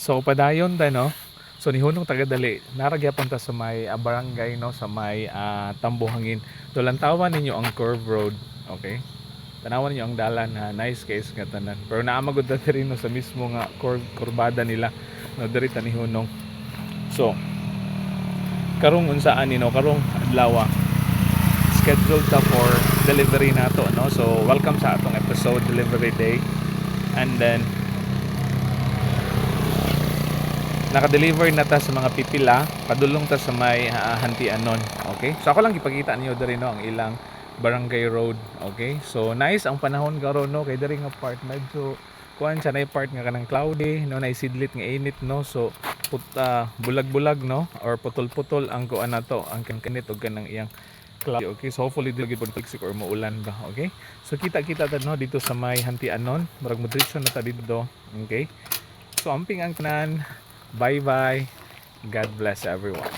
So padayon ta no. So nihunong taga-dali naragyapon ta sa may barangay no sa may Tambuhangin. Tulantawan ninyo ang curve road, okay? Tanawan ninyo ang dalan ha, nice case nga tanan. Pero naamagod ta diri no sa mismo nga kurbada nila no diri ta nihunong. So karong unsaan ni no karong adlaw scheduled ta for delivery nato no. So welcome sa atong episode delivery day. And then naka-deliver na ta sa mga pipila, padulong ta sa may Hantianon, okay? So ako lang ipakita niyo diri no ang ilang barangay road, okay? So nice ang panahon karon no kay diri nga part medyo kuan siya na part nga kanang cloudy no na isidlit nga init no. So bulag-bulag no or putol-putol ang kuan nato, ang kanit og kanang iyang cloudy, okay? So hopefully dili gid pagsik or maulan ba, okay? So kita-kita ta no dito sa may Hantianon, murag modresyon na ta dito, okay? So amping ang tanan. Bye bye. God bless everyone.